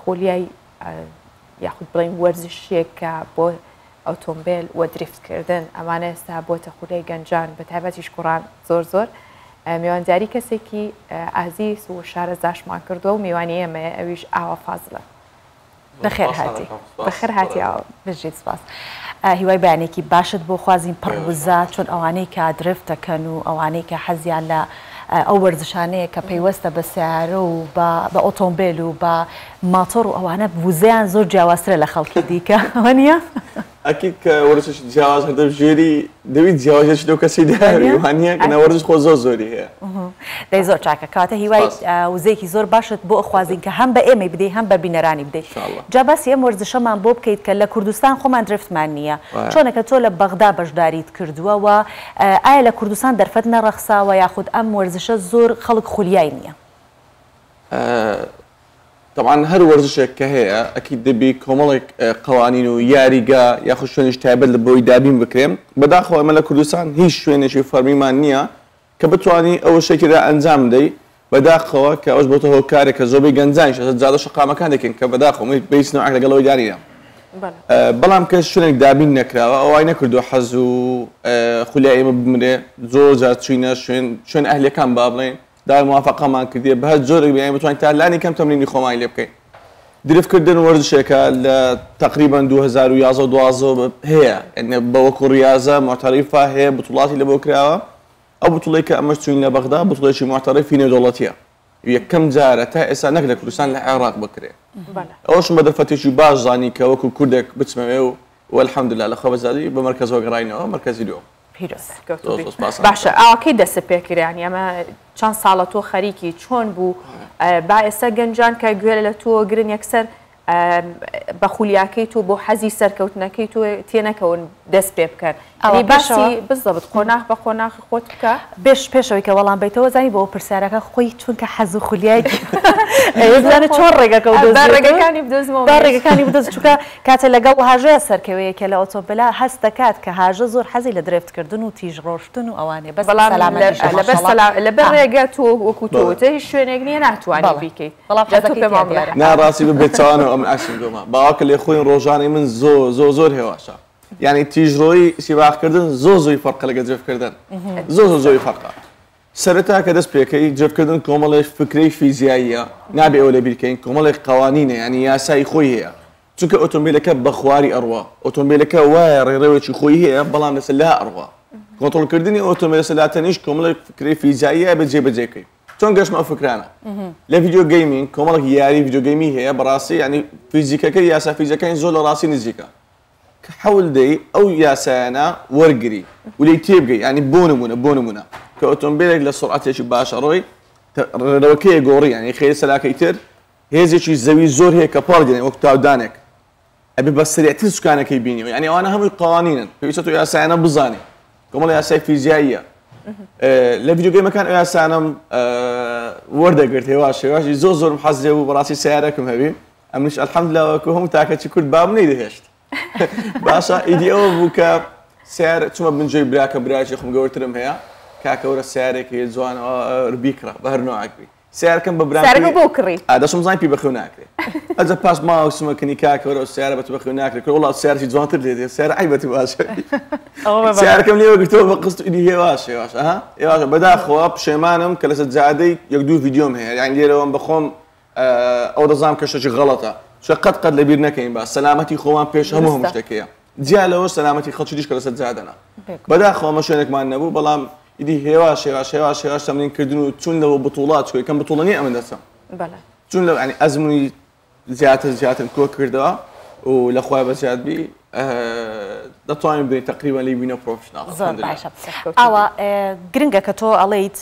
خولیای یاخود بڵین وەرزشێکە بۆ ئۆتۆمبیل و دریفتکردن ئەمانە ئێستا بۆتە خولیای گەنجان بە تایبەتیش کوڕان زۆر میوانداری کەسێکی ئازیز و شارەزاشمان کردو و میوانی ئێمەیە ئەویش ئاوا فازلە. بەخێر هاتی بەخێر هاتی بژیت سپاس. هیوای بەیانێکی باشت بۆ خوازین پڕوزە چۆن ئەوانەی کە درفت دەکەن و ئەوانەی کە حەزیان لە ئەو وەرزشانەیە کە پەیوەستە بە سیارە و بە ئۆتۆمبیل و بە ماتۆر و ئەوانە وزەیان زۆر جیاوازترە لە خەڵکی دیکە ئەوە نییە؟ ئەکید کە وەرزش جیاواز هەردە ژێری دەویت جیاوازێکی لەو کەسی داوی وانە کە وەرزش خۆ زۆری هەیە. دەی زۆر چاکە کاتە هیوای وزەیەکی زۆر باشت بۆ خوازین کە هەم بە ئێمەی بدەیت هەم بە بینەرانی بدەیت. جا باسی ئەم وەرزشەمان بۆ بکەیت کە لە کوردستان خۆمان درفتمان نییە. چۆنەکە تۆ لە بەغدا بەشداریت کردووە ئایا لە کوردستان دەرفەت نەڕەخساوە یاخود ئەم وەرزشە زۆر خەڵک خولیای نییە؟ طبعا هەر وەرزشێک کە هەیە ئەکید دەبی کۆمەڵێک قوانین و یاریگا یاخود شوێنش تایبەت لە بۆی دابین بکرێن بەداخەوە ئەمە لە کوردستان هیچ شوێنێکی فەرمیمان نییە کە بتوانی ئەوە شتێکدا ئەنجام بدەیت بەداخەوە کە ئەوش بۆتە هۆکارێک کە زۆربەی گەنجانیش زیادە شەقامەکان دەکەن کە بەداخەوە بیست نوعێک لەگەڵەوەی داریە بەڵام کە شوێنێک دابین نەکراوە ئەوای نەکردو حەز و خولیای ئێمە بمرێ زۆر جار چوینە شوێن ئەهلیەکان با بڵێن داوای موافقەمان کردێ بە هەر جۆرێک بێ بتوانین تا لانی کەم تەمرینی خۆمان لێ بکەین. درفتکردن وەرزشێکە لە تقریبا 2011 هەیە بە وەکو ڕیاضە معتەرەفە هەیە بتوڵاتی لە بۆ کراوە ئەو بتوڵی کە ئەمەش چوین لە بەغدا بتوڵێکی معتەرەفی نێودەوڵەتیە یەکەم جارە تا ئێستا نەک لە کوردستان لە عێراق بکرێ ئەوشم بە دەرفەتێکی باش زانی کە وەکو کوردێک بچمەوێ و والحەمدوللا لە خۆبەزادی بە مەرکەزەوە گەڕاینەوە مەرکەزی لۆ. باشە ئاوەکەی دەست پێکرانی ئەمە چەند ساڵە تۆ خەریکی چۆن بوو با ئێستا گەنجان کە گوێ لە تۆ گرن یەکسەر بە خولیاکەی تۆ بۆ حەزی سەرکەوتنەکەی تۆ تێنەکەون دەست پێ بکەن باسی بزەبت قۆناغ بە قۆناغی خۆت بکە پێشەوەی کە وەڵام بیتەوە زانی بۆ پرسیارەکە خۆی چونکە حەز و خولیایکی زانە چۆن ڕێگەکە ڕێگەکانی بدۆزمەوە ڕێگەکانی بدۆز چونکە کاتە لەگەڵ هاژەیە سەرکەوەیەکە لە ئۆتۆمبیلا هەست دەکات کە هاژە زۆر حەزی لە درفتکردن و تیژ ڕۆشتن و ئەوانێ بەس لەبەر ڕێگە تۆ وەکو تۆتە هیچ شوێنێک نییە ناتوانانی بیکەیت ناڕاستی ببێت چاوانەوە ئەم ئاسیگۆمە باواکە لێ خۆین ڕۆژانەی من زۆر هێواشە یعنی تیژڕۆی سیواخکردن زۆری فەرقە لەگە درفتکردن زۆری فەرقە سەرەتا کە دەست پێکەی درفتکردن کۆمەڵێک فکرەی فیزیاییە نابێ ئەوە لە بیرکەین کۆمەڵێک قوانینە ینی یاسای خۆی هەیە چونکە ئۆتۆمبیلەکە بە خواری ئەڕوا ئۆتۆمبیلەکە وایە ڕێڕەوێکی خۆی هەیە بەڵام لەسەر لا ئەڕوا کۆنتڕۆلکردنی ئۆتۆمبیل سەلاتەنیش کۆمەڵێک فکرەی فیزیاییە بەجێبەجێکەی چۆن گەشتمە فکرانە لە ڤیدیۆ گەیمینگ کۆمەڵێک یاری ڤیدیۆ گەیمی هەیە بەڕاستی ینی فیزیکەکە یاسا فیزیەکانی زۆر لە ڕاستی نزیکە حەول دەی ئەو یاسایانە وەرگری و لێی تێبگەی ینی بۆ نمونە کە ئۆتۆمبیلێک لە سرعەتێکی باشە ڕۆی ڕێڕەوەکەیە گۆڕی ینی خێری سەلاکەی تر هێزێکی زەوی زۆر هەیە کە پاڵ دێنێ وەک تاودانێک ئەبێ بە سرعەتر سوکانەکەی بینیەوە ینی ئەوانە هەمووی قوانینن پێویستە تۆ یاسایانە بزانێ کۆمەڵ یاسای فیزیاییە لە ڤیدیۆ گەیمەکان ئەو یاسانەم وەردەگرت هێواشی زۆرم حەز لێ بوو بەڕاستی سیارەکەم هەبێ ئەمنیش ئەلحەمدوللا وەکو هەموو تاکەچی کورد بام نەیدەهێشت باشە ئیدی ئەوە بوو کە سیار چوومە بنجۆی براکە برایکی خۆم گەورترم هەیە کاکەورە سیارێکی جوانەوە ڕبیکڕە بە هەر نوعاکری سیارەکەم بە براکە بۆ کڕی دەشم زانی پێ بەخێو ناکرێت ئەجە پاش ماوە سومەکەنی کاکەورە و سیارە بە تو بەخێو ناکرێت کە وڵات سیارێکی جوانتر لێ سیارە عیبەتی باشە سیارەکەم لێوە گرتەوە بە قست ئیدی هێواشە بەداخەوە پشێمانم کە لەسەر جادەی یەک دوو ڤیدیۆم هەیە یان لێرەوەم بەخۆم ئەو دەزانم کە شتێکی غەڵەتە قەت لەبیر نەکەین بە سەلامەتی خۆمان پێش هەموو شتێکەیە جیا لەوە سەلامەتی خەڵکی دیش کە لەسەر جادەنا بەداخەوە شوێنێکمان نەبوو بەڵام ئیدی هێواش تەمرینکردن و چون لەوە بتوڵات چۆی کەم بتوڵنی ئەمە دەچم چون لەو ینی ئەزمموی زیاتر کۆ کردەوە و لە خوای بەزیادبی دەتوانین بین تقریبا لی بینە پرۆفشنال زۆر باشە ئەوە گرنگە کە تۆ ئەڵێیت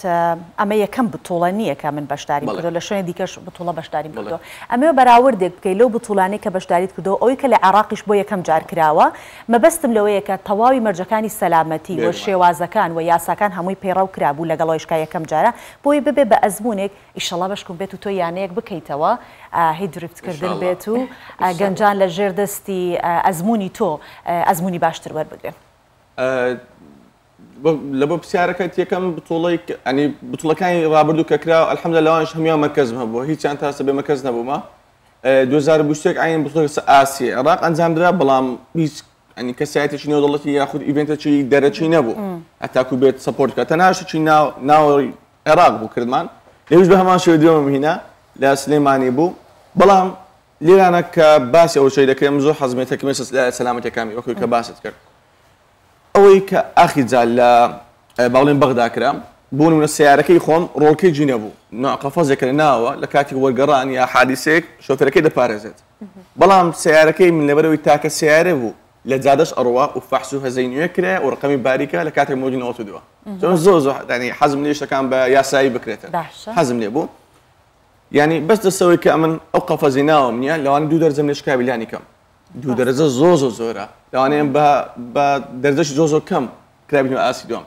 ئەمە یەکەم بتوڵە نییە کە من بەشداریم کردو لە شوێنی دیکەش بتوڵە بەشداریم کردو ئەمێ بەراوردێک بکەیت لەو بتوڵانەی کە بەشداریت کردو ئەوەی کە لە عێراقیش بۆ یەکەم جار کراوە مەبەستم لەوەیە کە تەواوی مەرجەکانی سەلامەتی و شێوازەکان و یاساکان هەمووی پەیڕەو کرابوو لەگەڵەوەیشکا یەکەم جارە بۆی ببێ بە ئەزمونێک ئیشەڵا بەشکم بێت و تۆ یانەیەک بکەیتەوە هی درفتکردن بێت و گەنجان لە ژێر دەستی ئەزمموی تۆ ئەزمموی باشتر وەربگرن لە بۆ پرسیارەکەت یەکەم بتوڵی ئەنی بتوڵەکانی ڕابردوو کە کراوە ئەلحەمدوللا لەوانش هەمیان مەرکەزم هەبووە هیچیان تاسە بێ مەرکەز نەبوومە 2021 عين بطولة آسيا العراق أنجام درا بلام هیچ يعني كساعتي شنو ضلتي ياخذ ايفنت شي درجه شي نبو حتى كو بيت سبورت كتناش شي ناو العراق بو كردمان ليش بها ما شو اليوم هنا لا سليماني بو بلام لي انا كباسي اول شيء لك مزو حزمتك مسس سلامتك كامي وكل كباسه كر اوي كاخي زال باولين بغداد كرام بون من السياره كي خون رولكي جنبو نوع قفزه كناوا لكاتي ورقران يا حادثك شوف ركيده بارزت بلام سياره كي من لبروي تاك السياره بو لزادش اروى وفحصوها زين يكره ورقمي باركه لكاتب موجين اوتو دوا شو زوزو يعني حزم ليش كان يا ساي بكرته حزم لي ابو يعني بس تسوي كامن اوقف زيناهم يعني لو انا دو درجه من اشكال يعني كم دو درجه زوزو زورا لو انا بدرجه زوزو كم كرابني اسي دوم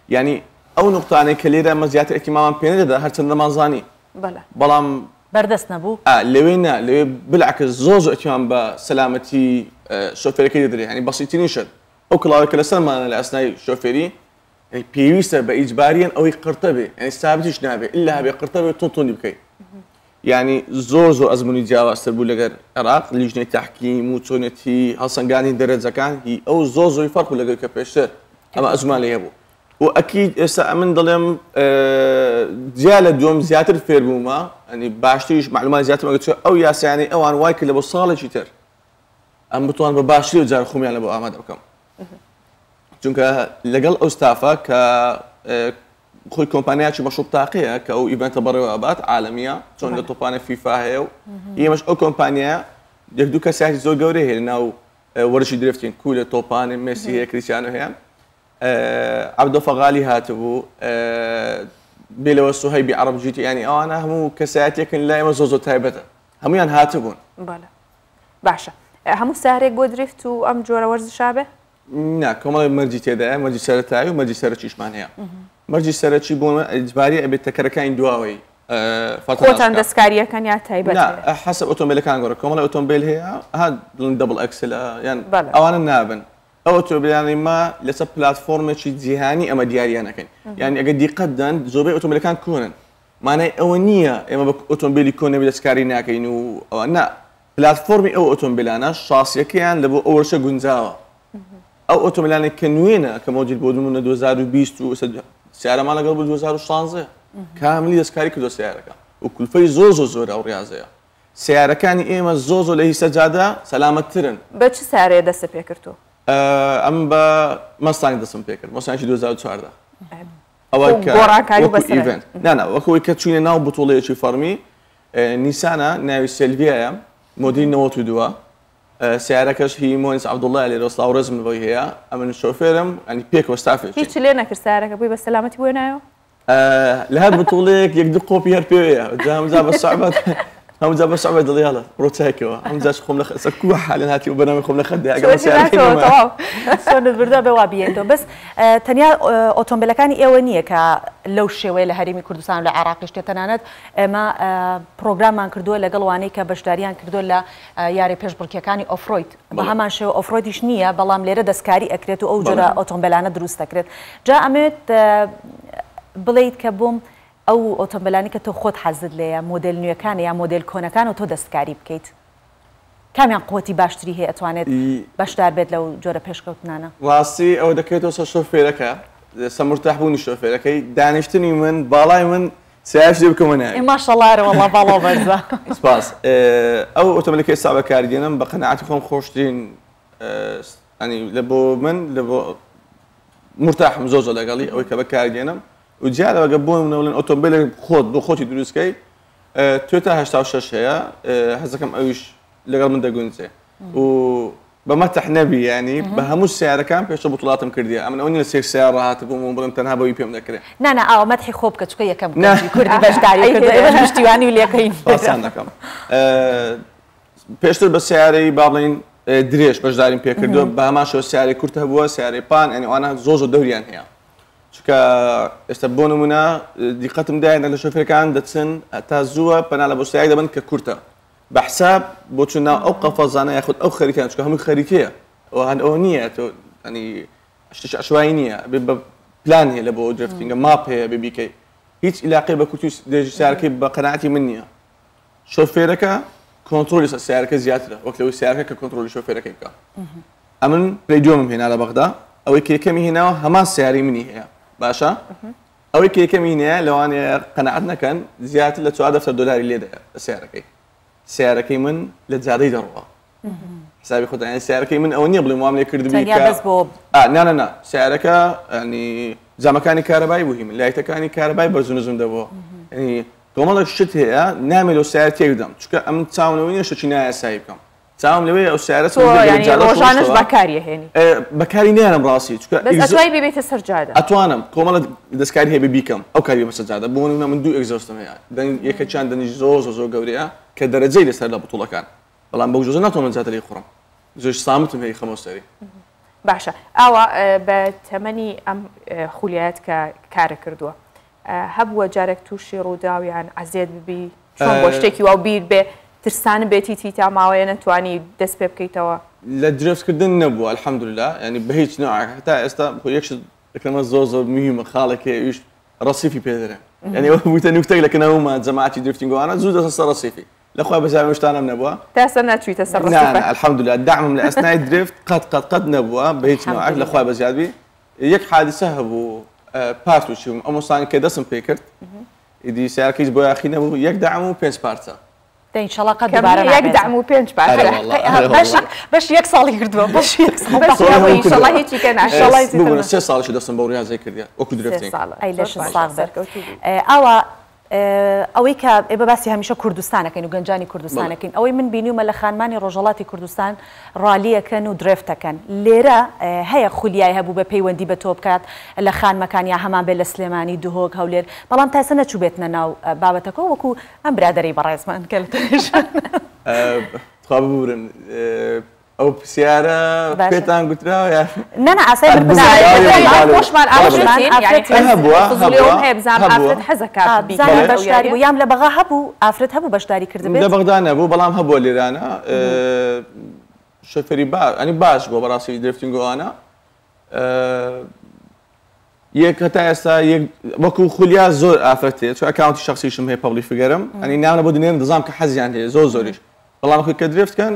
يعني او نقطه انا كليره مزيات اهتماما بين هر سنه مانزاني بلام بردست نبو لوينا لو بالعكس زوزو اهتمام بسلامتي شوفيري يدري يعني بسيطين يشد او كلاوي كلا سنه انا الاثناء شوفيري يعني بيويسا باجباريا او قرطبه يعني ثابتش نابه الا هبه قرطبه تونتوني بكي يعني زوزو ازمني جاوا استربول لغير العراق لجنه تحكيم وتونتي حسن قاني درجه كان هي او زوزو يفرق لغير كبشتر اما ازمان لي ابو واكيد اسا من ظلم زياده دوم زياده الفيربوما يعني باشتيش معلومات زياده ما قلت او ياس يعني او ان واي كله بصاله شيتر ام بتوان بباشتي وزار خوم يعني ابو احمد بكم چونکە لەگەڵ ئەو ستافە کە خۆی کۆمپانیاکی مەشروبتاقیە کە ئەو ئیڤنتە بەڕێوەبات عالەمیە چۆن لە تۆپانە فیفا هەیە و ئێمەش ئەو کۆمپانیایە یەک دوو کەسایەتی زۆر گەورەی هەیە لەناو وەرزشی درفتین کو لە تۆپانێ مێسی هەیە کریستیانۆ هەیە عەبدۆ فەغالی هاتبوو بێلەوە سوهەیبی عەرەبجیتی یانی ئەوانە هەموو کەسایەتێکن لای ئێمە زۆر تایبەتە هەمویان هاتبوون باشە هەموو سارێک بۆ درفت و ئەم جۆرە وەرزشا بێ؟ نا کۆمەڵی مەرجی تێدایە مەرجی سەرەتایی و مەرجی سەرەکیشمان هەیە مەرجی سەرەکی بۆ ئیجباری ئەبێت تەکەرەکانی دواوەی خۆتان دەستکاریەکان یا تایبەت حەسب ئۆتۆمبیلەکان گۆڕە کۆمەڵی ئۆتۆمبیل هەیە هات بڵین دەبڵ ئەکسلە یان ئەوانە نابن ئەو ئۆتۆمبیلانی ما لەسەر پلاتفۆرمێکی جیهانی ئەمە دیاریان نەکەین یعنی ئەگەر دیقەت دەن زۆربەی ئۆتۆمبیلەکان کۆنن مانای ئەوە نییە ئێمە بە ئۆتۆمبیلی کۆن نەبێت دەستکاری ناکەین و ئەوە نا پلاتفۆرمی ئەو ئۆتۆمبیلانە شاسیەکەیان لە بۆ ئەو وەرشە گونجاوە او اوتومبيلاني كنوينه كموجود بودمون 2020 سعره ما لقى 2016 كامل يسكاري كدو سعره وكل في زوزو زور او رياضيه سعره كان ايما زوزو اللي هي سجاده سلامه ترن بچ سعره دست بيكرتو ام با مستاني دسم بيكر مستاني 2014 او كورا بس لا وكو كتشينا ناو بطوله شي فرمي نيسانا ناوي سيلفيا موديل نوتو دوا سياركش هي مهندس عبد الله اللي راسل اورزم بوي هي امن الشوفيرم يعني بيك وستافي هيك لينا كسارك ابوي بس سلامتي وينايو لهاد بطولك يقدقوا بير بيا جام زاب الصعبه هم زاب الصعبه دياله روتاكو هم زاش خم لخ سكوا حال هاتي وبنامي خم لخد قبل ساعتين سون البردا بوابيندو بس تنيا اوتومبيلكاني ايوانيه ك لو شوي لهريمي كردستان العراق اشتتنانات ما بروجرام كردو لقلواني كبشداريان كردو لا ياري بيش بركيكاني اوفرويد بهمان شو اوفرويدش نيه بلام ليره دسكاري اكريت او جرا اوتومبيلانه دروست اكريت جاء امت بليد كبوم او اوتومبيلاني كتو خود حزد ليا موديل نيوكان يا موديل كونكان وتو دستكاري بكيت كاميان قوتي باشتري هي اتوانيت باشدار بيت لو جورا بيشكوتنانا واسي او دكيتو شوفيرك سمرتاح بوني شوفيرك دانشتني من بالاي من ساعش ديبكم هنا ما شاء الله والله بالا برزه سباس او اوتومبيلك صعبه كاردينا بقناعتكم خوشتين يعني لبو من لبو مرتاح مزوجه لقالي او كبكاردينا وجاء لما جابون من اولين اوتومبيل خود بو خوتي دروسكي تويتا 86 هي حزكم اويش لقال من دغونسي و بمتح نبي يعني بهموش سياره كان بيش بطولات مكرديه من اوني نسير سيارات بو مبرم تنها بو يبيم ذكر نا مدحي خوبك تشكيه كم كردي باش داري كردي مشتيواني ولا كاين بس عندكم بيشتر بالسياره بابلين دريش باش دارين بيكردو بهما شو السياره كرتها بو سياره بان يعني وانا زوزو دوريان هي شكا استبونو منا دقتم داعي انا شوفير كان دتسن تازوا بنا لبو سعيده بن ككرتا بحساب بوتشنا او قفزانه ياخذ او خريكان شكا هم خريكيه وهن اونيه يعني عشوائيه بلان هي لبو درفتنج ماب هي بي كي هيك علاقه بكوتش ديج شاركي بقناعتي مني شوفيرك کۆنتترۆلی سیارەکە زیاترە وەک لەوەی سیارەکە کە کۆنتترۆلی شۆفێرەکەی بکە ئەمن ڕێدیۆمم هێنا لە بەغدا ئەوەی کە یەکەمی هێناوە هەمان سیاری منی هەیە باشە ئەوەی کە یەکەمی هێنایە لەوانەیە قەنەعەت نەکەن زیاتر لە 4 دلاری لێدەیە لە سیارەکەی من لە جادەی دەڕوە حسابی خۆتان سیارەکەی من ئەوە نییە بڵێ معاملەی کردبی نانە سیارەکە ینی جامەکانی کارەبایی بوو هیمن لایتەکانی کارەبای بەرز و نزم دەبووە ینی کۆمەڵێک شت هەیە نامێت لەو سیارە تێکدەم چونکە ئەم چاونەوەی نیە شتێکی نایاسایی بکەم چاوم لەوەی ئەو سیارە ڕۆژانەش بەکاری هێنی بەکاری نێنم ڕاستی چونکە ئەتوانی ببێتە سەر جادە ئەتوانم کۆمەڵە دەستکاری هەیە بیکەم ئەو کاری بەسەر جادە بۆ من دوو ئەگزۆستم هەیە یەکەکیان دەنیش زۆر گەورەیە کە دەرەجەی لەسەر لە بتوڵەکان بەڵام بەو جۆزە ناتوانم جاتە لێی خوڕم زۆر سامتم هەیە خەمۆستەری باشە ئاوا بە تەمەنی ئەم خولیایەت کە کارە کردووە هەبووە جارێک تووشی ڕووداویان عەزیەت ببی چۆن بۆ شتێکی واو بیر بێ ترسان بێتی تیتا ماوەیە نەتوانی دەست پێ بکەیتەوە لە درێفتکردن نەبووە الحەمدوللا ینی بە هیچ نوعێک هەتا ئێستا یەکشت دەکەمە زۆر میهمە خاڵێکی ئەویش ڕەسیفی پێدەرێن ینی ئەوە بوویتە نوکتێک لە کەناومان جەماعەتی درفتینگۆوانە زوو دەستە سەر ڕەسیفی لەخوا بەزای شتانم نەبووە تاسە ناچوویتە سەر ڕەسیفە الحەمدوللا دعمم لە ئەسنای درفت قەت نەبووە بە هیچ نوعێک لەخوا بەزیادبی یەک حادثە هەبوو پارتوچوم ئەمۆسانی کە دەستم پێ کرد ئیدی سیارەکەیش بۆ یاخی نەبوو یەک دعم و 5 پارچە ئینشەڵڵا دووبارە یەک دعم و 5 پارچە بەش یەک ساڵی کردووە بەش ئینشەڵڵا هیچی کە ناشەڵڵا 3 ساڵی دەستم بە ڕیاضی کردیا وەکو درفتین ئەی لەش ساڵ ئەوە ئەوەی کە ئێبە باسی هەمیشە کوردستانەکەین و گەنجانی کوردستانەکەین ئەوەی من بینیومە لە خانمانی ڕۆژهەڵاتی کوردستان ڕالیەکەن و درفتەکەن لێرە هەیە خولیای هەبوو بە پەیوەندی بە تۆ بکات لە خانمەکان یا هەمان بێت لە سلێمانی دوهۆک هەولێر بەڵام تاسە نەچوو بێتنە ناو بابەتەکە وەکو ئەم برادەرەی بەڕێزمان کە لە خوا ببورن ئەو پرسیارە پێتان گوتراوە یا نەنا ئاسای خۆشمان بزانام بەشداری بوو یام لە بەغا هەبوو ئافرەت هەبوو بەشداری کردبێت لە بەغدا نەبوو بەڵام هەبووە لێرانە شۆفێری ئەنی باش بۆ بەڕاستی درفتینگۆوانە یەک هەتا ئێستا وەکو خولیا زۆر ئافرەتێت چون ئەکاونتی شخصیشم هەیە پەبلیش بگەرم ئەنی ناونە بۆ دنێن دەزانم کە حەزیان هەیە زۆریش بەڵام خۆی کە درفتکەن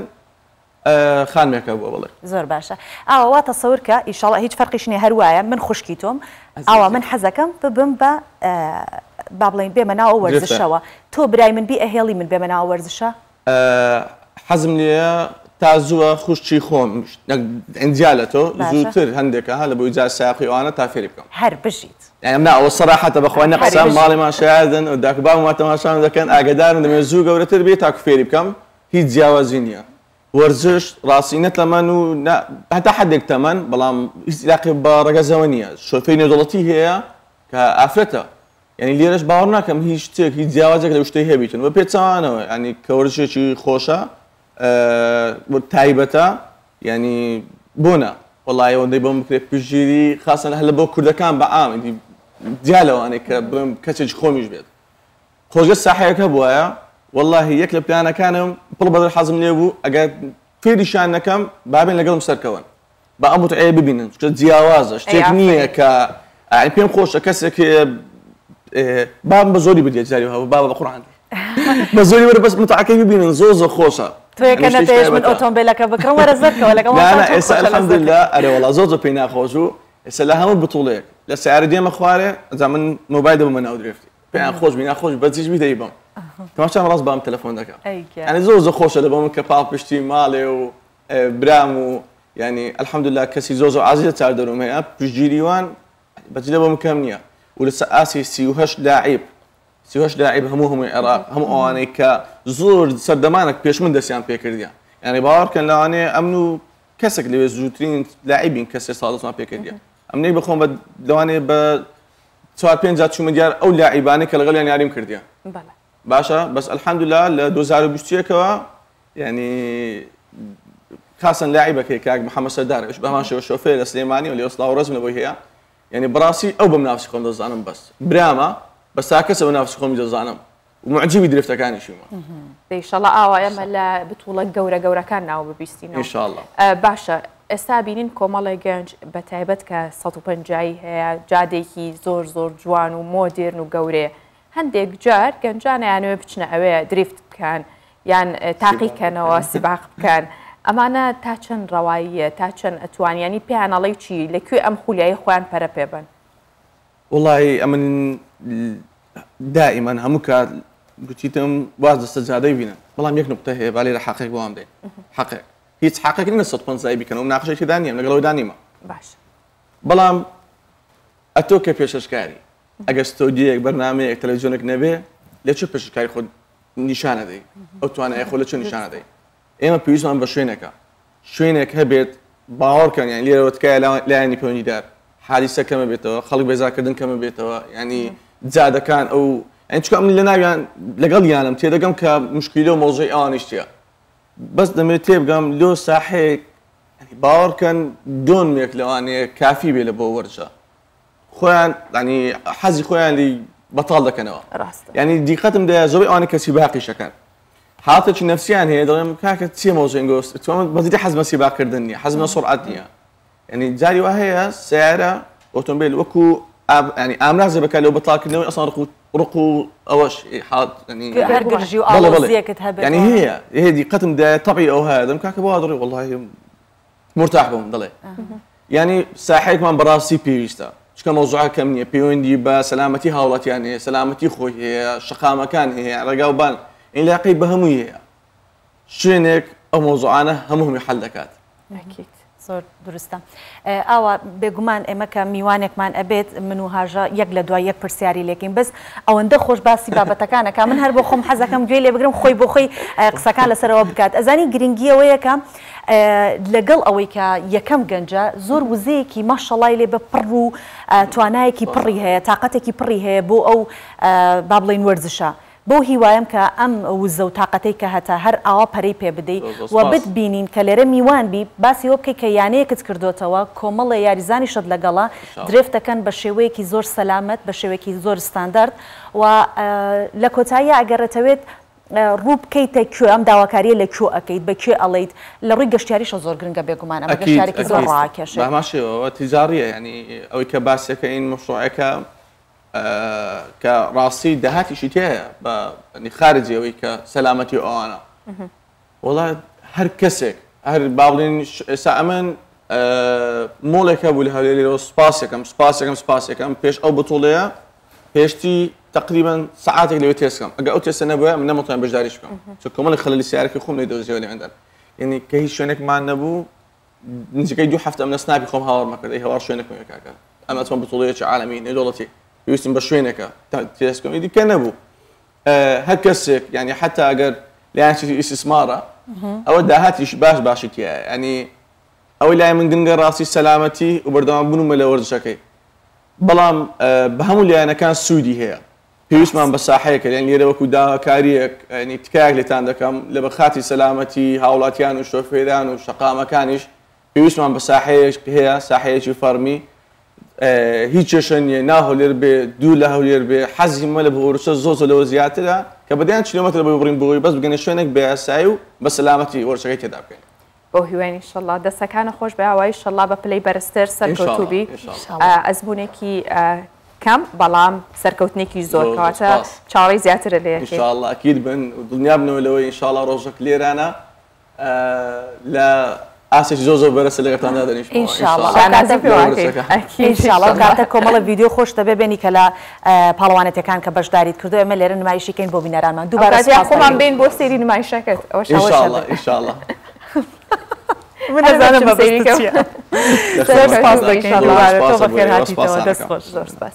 خانمێکە بووە بڵێ زۆر باشە ئاوا وا تەسەور کە ئیشەڵڵا هیچ فەرقیش نییە هەروایە من خوشکی تۆم ئاوا من حەزەکەم ببم بە با بڵێن بێمە ناو ئەو وەرزشەوە تۆ برای من بی ئەهێڵی من بێمە ناو وەرزشە حەزم لێە تا زووە خوشتی خۆم ئەنجیا لە تۆ زووتر هەندێکە ها لە بۆ جار ساقی ئەوانە تا فێری بکەم هەر بژیت نا ئەوە سەراحەتە بەخوا نەقسەم ماڵێمان شایدن و داکباومان تەماشام دەکەن ئاگدارن دەمێت زوو گەورەتر بێت تاکو فێری بکەم هیچ جیاوازی نییە وەرزش ڕاستی نەتەمەن و هەتا حدێک تەمەن بەڵام ئیسلاقی بە ڕێگەزەوە نییە شۆفەی نێودەوڵەتی هەیە کە ئافرەتە ینی لێرەش باوەڕ ناکەم هیچ شتێک هیچ جیاوازێک لە شتەی هەبیتن بە پێچوانەوە ینی کە وەرزشێکی خۆشە تایبەتە ینی بۆنە وەڵای ئەوەندەی بۆم بکرێت پشتگیری خاصن هەر لە بۆ کوردەکان بە عام جیا لەوانەیە کە بڵێم کەسێکی خۆمیش بێت خۆشگە ساحەیەکە بووایە والله یەک لە پلانەکانم پڵ بەدڵ حەزم لێ بوو ئەگەر فێریشان نەکەم بابێن لەگەڵم سەرکەون بە ئەم بوتعەیە ببینن چونکە جیاوازە شتێک نییە کە پێم خۆشە کەسێک بام بە زۆری بدێت جاری هەوە بابە بە قورعان بە زۆری وەرە بەس متعەکەی ببینن زۆر خۆشە تۆ یەکە نەتەوێت من ئۆتۆمبیلەکە بکڕم وەرە زەرکەوە لەگەڵ ئێستا الحەمدوللا ئەرێ وەڵا زۆر پێی ناخۆش و ئێستا لە هەموو بتوڵەیەک لە سیارە دێمە خوارێ ئەجا من مۆبایل دەبمە ناو درێفتی پێیان خۆش بی ناخۆش بەچیش بیدەی بم تەماشام ڕاست بام تەلەفۆن دەکەم ئەنی زۆر خۆشە لە بۆم کە پاڵ پشتی ماڵێ و برام و ینی الحەمدوللا کەسی زۆر عازیزە چار دەروم هەیە پشتگیریوان بەچی لە بۆم کەم نییە و لەسەر ئاسی 38 لاعیب هەموو عێراق هەموو ئەوانەی کە زۆر سەردەمانێک پێش من دەستیان پێکردیان ینی باوەڕکەن لەوانەیە ئەمن و کەسێک لەوێ زووترین لاعیبین کەسێ ساڵدەستمان پێکردیان ئەمنەی بخۆم بە لەوانەیە بە 4-5 جات چوومە دیار ئەو لاعیبانەی کە لەگەڵیان یاریم کردیان باشە بەس الحەمدوللا لە 2021ەوە ینی خاصن لاعیبەکەی کاک محەممەد سەردارەویش بەمان شێوە شۆفێر لە سلێمانی و لە ئۆسڵاو ڕەزم لەبۆی هەیە ینی بەڕاستی ئەو بەم ناوسی خۆم دەزانم بەس برامە بەس تا کەسە بە ناوسی خۆمی دەزانم و معجبی درفتەکانیشیمە ئینشەڵڵا ئاوا ئێمە لە بتوڵە گەورەکان ناو ببیستینەوە ئینشاڵڵا باشە ئێستا بینین کۆمەڵی گەنج بە تایبەت کە 150 هەیە جادێکی زۆر جوان و مۆدرن و گەورەیە هەندێک جار گەنجانیانوێ بچنە ئەوەیە دریفت بکەن یان تاقیکەنەوە سیباق بکەن ئەمانە تا چەند ڕەواییە تا چەند ئەتوانیانی پێیانەڵی چی لەکوێ ئەم خولیایی خۆیان پەرە پێبن والله ئەمن دائما هەموو کات گوتیتم باز دەستەجادەی بینن بەڵام یەک نقطە هەیە بالێ لە حەقێک بۆم دێ حەقێک هیچ حەقێک نە 150 بیکەن و ناقشێکی دانیم لەگەڵەوەی دانیمە باش بەڵام ئەتۆ کە پێشەشکاری ئەگەر ستۆدیەک بەرنامەیەک تەلەڤیزیۆنێک نەبێ لە چه پێشەشکاری خۆت نیشانە دەی ئەو توانای خۆ لە چه نیشانە دەی ئێمە پێویستمان بە شوێنێک هەبێت باوەڕکەن یان لێرەوە تکایە لایەنی پەیوەندیدار حادیسە کەمە بێتەوە خەڵک بێزارکردن کەمە بێتەوە ینی جادەکان ئەو ئەنج من لە ناویان لەگەڵ یانم تێدەگەم کە مشکلی و مۆزۆی ئەوانیشتە بەس دەمێت تێبگەم لۆ ساحەیەک باوەڕکەن دۆنمێک لەوانەیە کافی بێ لە بۆ وەرجە خۆیان ینی حەزی خۆیان لی بەتاڵ دەکەنەوە ینی دیقەتم دەیە زۆری ئەوانە کەسی باقیشەکەن حاڵەتێکی نەفسیان هەیە دەڵێم کاکە چییە مۆزۆی گۆست بەزیدی حەزمە سیباکردن نیە حەزمە سرعەت نییە ینی جاری وا هەیە سیارە ئۆتۆمبیل وەکو ینی ئامرازێ بەکات لەو بەتاڵکردنەوەی ئەسان ڕق و ئەوەش هەر گرژی و ئاڵۆزیەکت هەبێت ینی هەیە دیقەتم دەیە تەبعی ئەو هەیە دەم کاکە بۆ دەڕێ وەڵڵاهی مرتاح بووم دەڵێ ینی ساحەیەکمان بەڕاستی پێویستە چکە مۆزوعە کەم نییە پەیوەندی بە سەلامەتی هاوڵاتیان هەیە سەلامەتی خۆی هەیە شەقامەکان هەیە ڕێگاوبان ئینلاقی بە هەمووی هەیە شوێنێک ئەو مۆزوعانە هەمووی حەل دەکات زۆر درستە ئاوا بێگومان ئێمە کە میوانێکمان ئەبێت من و هاژە یەک لە دوای یەک پرسیاری لێکین بەس ئەوەندە خۆش باسی بابەتەکانەکە من هەر بۆ خۆم حەزەکەم گوێ لێ بگرم خۆی بۆ خۆی قسەکان لەسەرەوە بکات ئەزانی گرنگیەوەیەکە لەگەڵ ئەوەی کە یەکەم گەنجە زۆر وزەیەکی ماشەڵای لێ بە پڕ و توانایەکی پڕی هەیە تااقەتێکی پڕی هەیە بۆ ئەو با بڵین وەرزشە بۆ هیوایم کە ئەم وزە و تااقەتەی کە هەتا هەر ئاوا پەرەی پێ بدەیت و بتبینین کە لێرە میوان بی باسی ئەوە بکەی کە یانەیەکت کردوتەوە کۆمەڵە یاریزانی شت لەگەڵا درێفت دەکەن بە شێوەیەکی زۆر سەلامەت بە شێوەیەکی زۆر ستاندارد و لە کۆتاییە ئەگەڕێتەوێت ڕوو بکەیتە کوێ ئەم داواکاریە لە کوێ ئەەکەیت بە کوێ ئەڵیت لە ڕووی گەشتیاریشە زۆر گرنگە بێگومان ئەمە گەشتارێکی زۆر ڕاکێشە باماشەوە تیجاریە ینی ئەوەی کە باسەکە این مەشروعەکە کە ڕاستی داهاتیشی تەیە بە خارجی ئەوەی کە سەلامەتی ئەوانە وڵات هەر کەسێک هەر باڵین ئێستا ئەمن مۆڵێکە بوو لە هەولێرەوە سپاسێکم پێش ئەو بتوڵەیە پێشتی تقریبا ساعاتێک لەوێ تێسکەم ئەگە ئەو تێستە نەبووە من نەمەتوان بەشداریش بکەم چ کۆمەڵی خەلەلی سیارەکەی خۆم لێدۆزیەوە لێوێندەر یعنی کە هیچ شوێنێکمان نەبوو نزیکەی 2 هەفتە ئەم سناپی خۆم هاوەڕمە کرد هەوار شوێنێکم کاکە ئەمە ئەتوان بتوڵەیەکی عالەمی نێودوڵەتی پێویستم بە شوێنێکە تێسکەم دیکە نەبوو هەر کەسێک ینی حتا ئەگەر لایەنی ئیسtisمارە ئەوە داهاتیش باشی تایە ینی ئەوەی لای من گرنگە ڕاستی سەلامەتی و بەردەوام بوونمە لە وەرزشەکەی بەڵام بە هەموو لایەنەکان سوودی هەیە پێویستمان بە ساحەیەکە لێن لێرە وەکو داواکاریەک ینی تکایەک لێتان دەکەم لە بەخاتی سەلامەتی هاوڵاتیان و شۆفێران و شەقامەکانیش پێویستمان بە ساحەیەک هەیە ساحەیەکی فەرمی هیچ کێشە نیە ناهەولێر بێ دوو لە هەولێر بێ حەزی مە لە بۆ زۆر لەوە زیاترە کە بەدەیان کیلۆمەتر بە بڕین بۆی بەس بگەنە شوێنێک بە یاسایی و بە سەلامەتی وەرزشەکەی تێدا بکەین بۆ هیوانی ئینشەڵڵا دەستەکانە خۆش بە ئاوای ئینشەڵڵا بە پلەی بەرزتر سەرکەوتوبی ئەزمونێکی کەم بەڵام سەرکەوتنێکی زۆر کەواتە چاڕی زیاترە لێ ئینشاءڵڵا ئەکید بن و دڵنیا بنەوە لەوەی ئینشاءڵڵا ڕۆژێک لێرانە لە ئاسێکی زۆر بەرەسە لەگەڵتاندا دەنیشمەوە ئینشاءڵڵا کاتە کۆمەڵە ڤیدیۆ خۆش دەبێ بێنی کە لە پاڵەوانێتەکان کە بەشداریت کردو ئێمە لێرە نمایشیکەین بۆ بینەرانمان دووبارە خۆمان بین بۆ سەیری نمایشەکەت ئینشاءڵڵا من نەزانم بە سەیریکەم زۆر سپاس دەکەین تۆ بەخێر هاتیتەوە دەست خۆش زۆر سپاس